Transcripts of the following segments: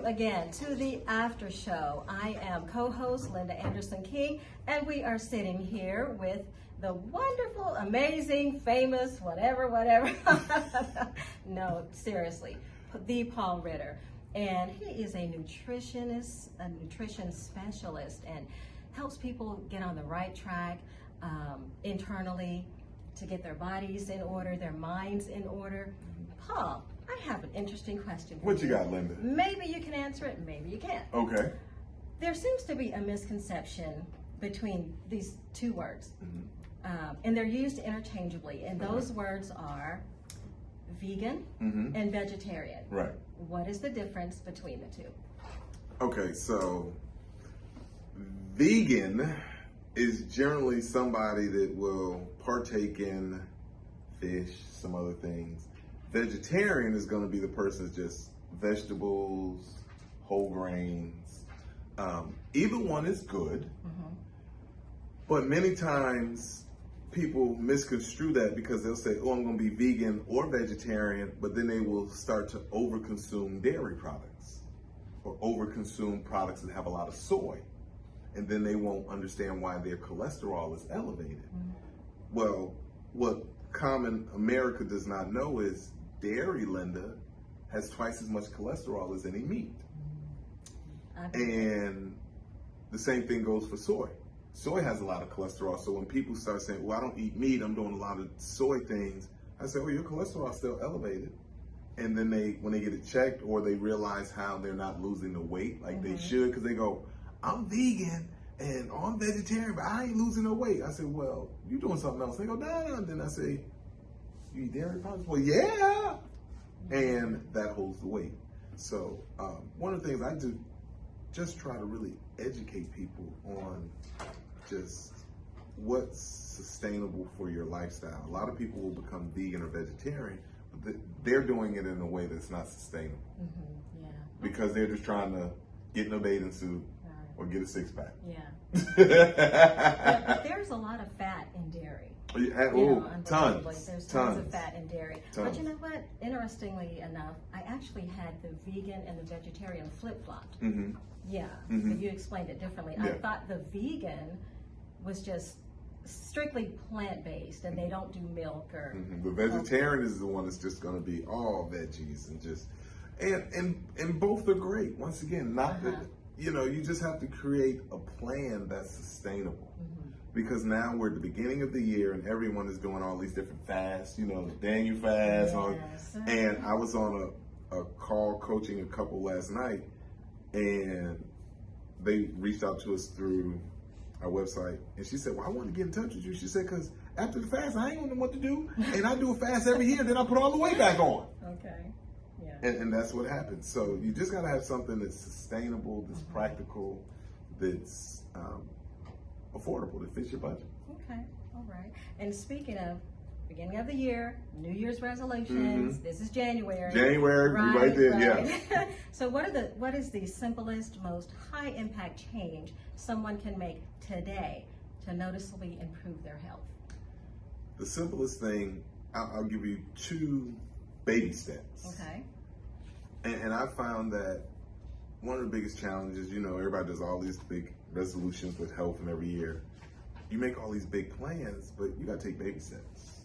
Welcome again to the after show. I am co-host Linda Anderson King, and we are sitting here with the wonderful, amazing, famous, whatever. No, seriously, the Paul Ritter. And he is a nutritionist, a nutrition specialist, and helps people get on the right track internally to get their bodies in order, their minds in order. Paul, I have an interesting question for you. What you got, Linda? Maybe you can answer it, maybe you can't. Okay. There seems to be a misconception between these two words, and they're used interchangeably, and those words are vegan and vegetarian. Right. What is the difference between the two? Okay, so vegan is generally somebody that will partake in fish, some other things. Vegetarian is going to be the person that's just vegetables, whole grains. Either one is good, but many times people misconstrue that because they'll say, oh, I'm going to be vegan or vegetarian, but then they will start to overconsume dairy products or overconsume products that have a lot of soy. And then they won't understand why their cholesterol is elevated. Well, what common America does not know is dairy, Linda, has twice as much cholesterol as any meat. And the same thing goes for soy. Soy has a lot of cholesterol, so when people start saying, well, I don't eat meat, I'm doing a lot of soy things, I say, well, your cholesterol is still elevated. And then when they get it checked or they realize how they're not losing the weight like they should, because they go, I'm vegan and I'm vegetarian, but I ain't losing no weight. I said, well, you doing something else. They go, no. And then I say, you eat dairy products? Well, yeah. And that holds the weight. So one of the things I do, just try to really educate people on just what's sustainable for your lifestyle. A lot of people will become vegan or vegetarian, but they're doing it in a way that's not sustainable. Because they're just trying to get in a bathing suit or get a six-pack. But there's a lot of fat in dairy. Tons. There's tons of fat in dairy. But you know what? Interestingly enough, I actually had the vegan and the vegetarian flip-flopped. You explained it differently. I thought the vegan was just strictly plant-based and they don't do milk or... The vegetarian is the one that's just going to be all veggies and just... And both are great. Once again, not that... you just have to create a plan that's sustainable. Because now we're at the beginning of the year and everyone is doing all these different fasts, the Daniel fast. And I was on a call coaching a couple last night and they reached out to us through our website. And she said, well, I want to get in touch with you. She said, because after the fast, I ain't know what to do. And I do a fast every year, then I put all the weight back on. And that's what happens. So you just got to have something that's sustainable, that's practical, that's affordable, that fits your budget. Okay, all right. And speaking of beginning of the year, New Year's resolutions, this is January. Right there, yeah. So what is the simplest, most high impact change someone can make today to noticeably improve their health? The simplest thing, I'll give you 2 baby steps. Okay. And I found that one of the biggest challenges, everybody does all these big resolutions with health and every year. You make all these big plans, but you got to take baby steps.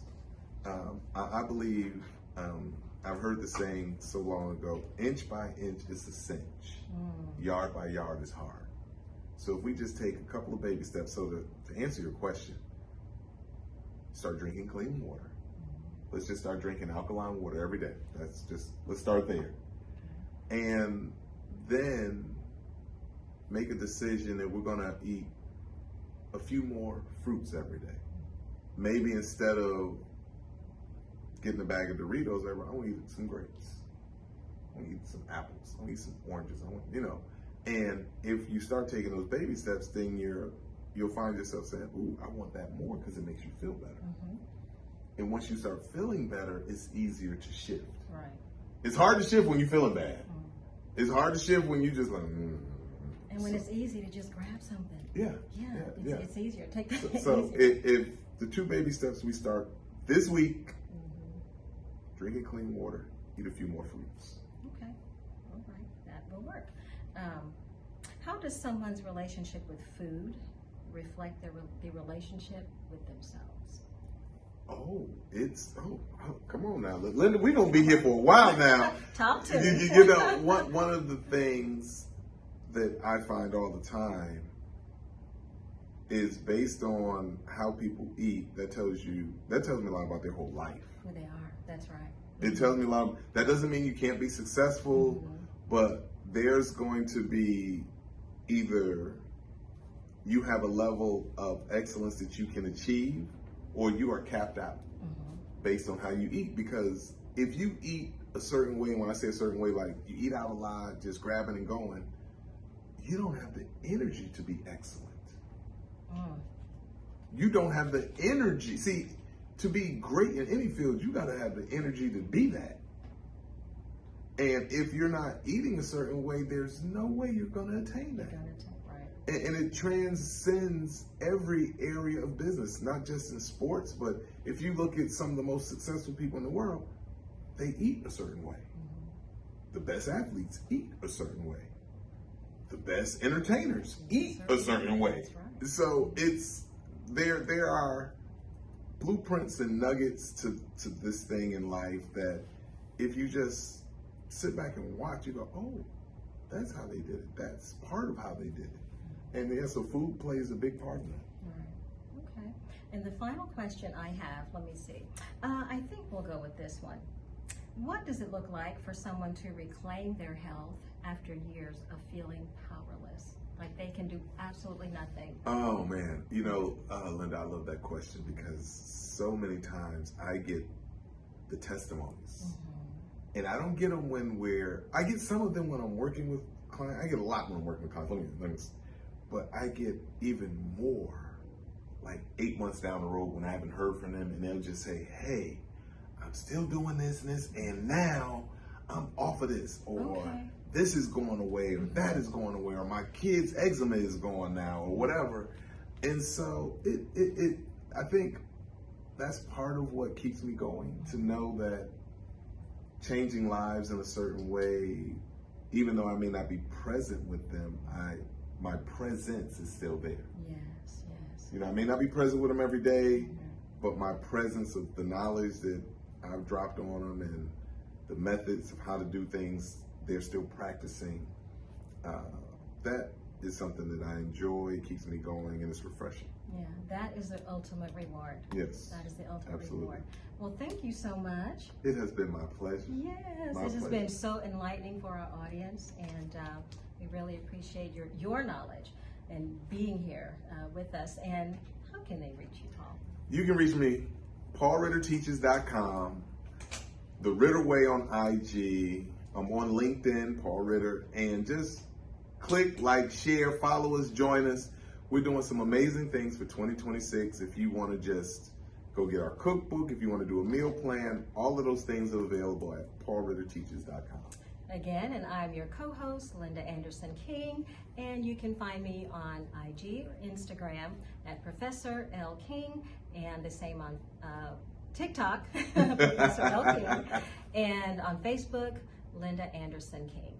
I believe, I've heard the saying so long ago, inch by inch is a cinch. Yard by yard is hard. So if we just take a couple of baby steps, so to answer your question, start drinking clean water. Let's just start drinking alkaline water every day. Let's start there. And then make a decision that we're gonna eat a few more fruits every day. Maybe instead of getting a bag of Doritos, I want to eat some grapes. I want to eat some apples. I want to eat some oranges. And if you start taking those baby steps, then you'll find yourself saying, ooh, I want that more because it makes you feel better. And once you start feeling better, it's easier to shift. Right. It's hard to shift when you're feeling bad. It's hard to shift when you just like. And when it's easy to just grab something. It's easier. Take that. So if the 2 baby steps we start this week, drinking clean water, eat a few more fruits. Okay. All right. That will work. How does someone's relationship with food reflect the relationship with themselves? Come on now, Linda. We're gonna be here for a while now. Talk to me. You know, one of the things that I find all the time is based on how people eat. That tells me a lot about their whole life. Well, they are. That's right. It tells me a lot. That doesn't mean you can't be successful, but there's going to be either you have a level of excellence that you can achieve, or you are capped out based on how you eat. Because if you eat a certain way, and when I say a certain way, like you eat out a lot, just grabbing and going, you don't have the energy to be excellent. You don't have the energy. See, to be great in any field, you got to have the energy to be that. And if you're not eating a certain way, there's no way you're going to attain that. Right. And it transcends every area of business, not just in sports, but if you look at some of the most successful people in the world, they eat a certain way. The best athletes eat a certain way. The best entertainers eat a certain way. Right. So there are blueprints and nuggets to this thing in life that if you just sit back and watch, you go, oh, that's how they did it. That's part of how they did it. And yeah, so food plays a big part in that. Right. Okay. And the final question I have, let me see. I think we'll go with this one. What does it look like for someone to reclaim their health after years of feeling powerless? Like they can do absolutely nothing. Oh man, you know, Linda, I love that question because so many times I get the testimonies. And I don't get them I get some of them when I'm working with clients. I get a lot when I'm working with clients, but I get even more like 8 months down the road when I haven't heard from them, and they'll just say, hey, I'm still doing this and this, and now I'm off of this, or this is going away, or that is going away, or my kid's eczema is gone now, or whatever. And so I think that's part of what keeps me going, to know that changing lives in a certain way, even though I may not be present with them, my presence is still there. Yes. You know, I may not be present with them every day, but my presence of the knowledge that I've dropped on them and the methods of how to do things, they're still practicing. That is something that I enjoy, keeps me going, and it's refreshing. Yeah, that is the ultimate reward. Yes. That is the ultimate Absolutely. reward. Well, thank you so much. It has been my pleasure. Yes, My this has pleasure. been so enlightening for our audience, and we really appreciate your knowledge and being here with us. And how can they reach you, Paul? You can reach me, paulritterteaches.com, the Ritter Way on IG. I'm on LinkedIn, Paul Ritter, and just click, like, share, follow us, join us. We're doing some amazing things for 2026. If you want to just go get our cookbook, if you want to do a meal plan, all of those things are available at paulritterteaches.com. Again, and I'm your co-host, Linda Anderson King, and you can find me on IG or Instagram at Professor L. King, and the same on TikTok, Professor L. King, and on Facebook, Linda Anderson King.